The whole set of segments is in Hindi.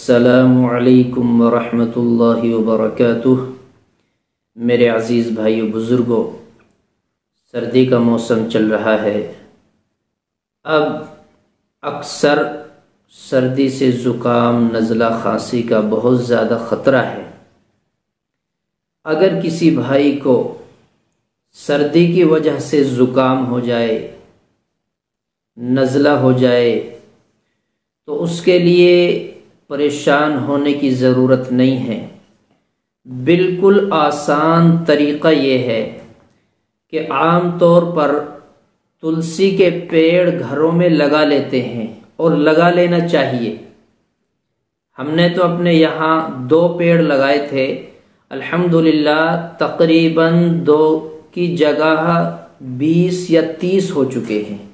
अस्सलामु अलैकुम वरहमतुल्लाहि वबरकातुह। मेरे अज़ीज़ भाइयों बुज़ुर्गों, सर्दी का मौसम चल रहा है। अब अक्सर सर्दी से ज़ुकाम, नज़ला, खांसी का बहुत ज़्यादा ख़तरा है। अगर किसी भाई को सर्दी की वजह से ज़ुकाम हो जाए, नज़ला हो जाए, तो उसके लिए परेशान होने की ज़रूरत नहीं है। बिल्कुल आसान तरीक़ा ये है कि आम तौर पर तुलसी के पेड़ घरों में लगा लेते हैं और लगा लेना चाहिए। हमने तो अपने यहाँ 2 पेड़ लगाए थे, अल्हम्दुलिल्लाह तकरीबन 2 की जगह 20 या 30 हो चुके हैं।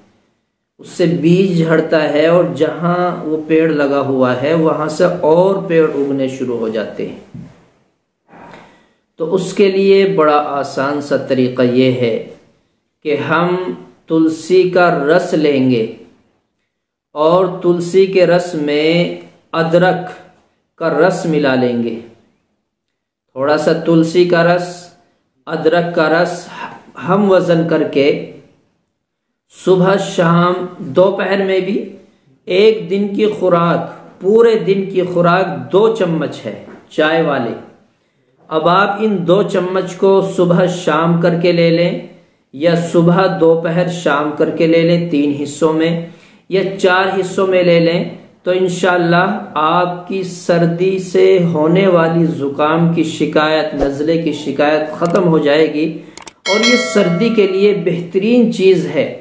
उससे बीज झड़ता है और जहाँ वो पेड़ लगा हुआ है वहाँ से और पेड़ उगने शुरू हो जाते हैं। तो उसके लिए बड़ा आसान सा तरीक़ा ये है कि हम तुलसी का रस लेंगे और तुलसी के रस में अदरक का रस मिला लेंगे। थोड़ा सा तुलसी का रस, अदरक का रस हम वज़न करके सुबह शाम दोपहर में भी, एक दिन की खुराक, पूरे दिन की खुराक 2 चम्मच है चाय वाले। अब आप इन 2 चम्मच को सुबह शाम करके ले लें या सुबह दोपहर शाम करके ले लें, 3 हिस्सों में या 4 हिस्सों में ले लें, तो इंशाअल्लाह आपकी सर्दी से होने वाली ज़ुकाम की शिकायत, नज़ले की शिकायत ख़त्म हो जाएगी। और ये सर्दी के लिए बेहतरीन चीज़ है,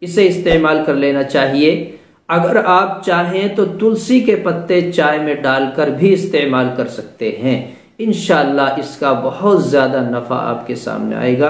इसे इस्तेमाल कर लेना चाहिए। अगर आप चाहें तो तुलसी के पत्ते चाय में डालकर भी इस्तेमाल कर सकते हैं। इंशाअल्लाह इसका बहुत ज़्यादा नफ़ा आपके सामने आएगा।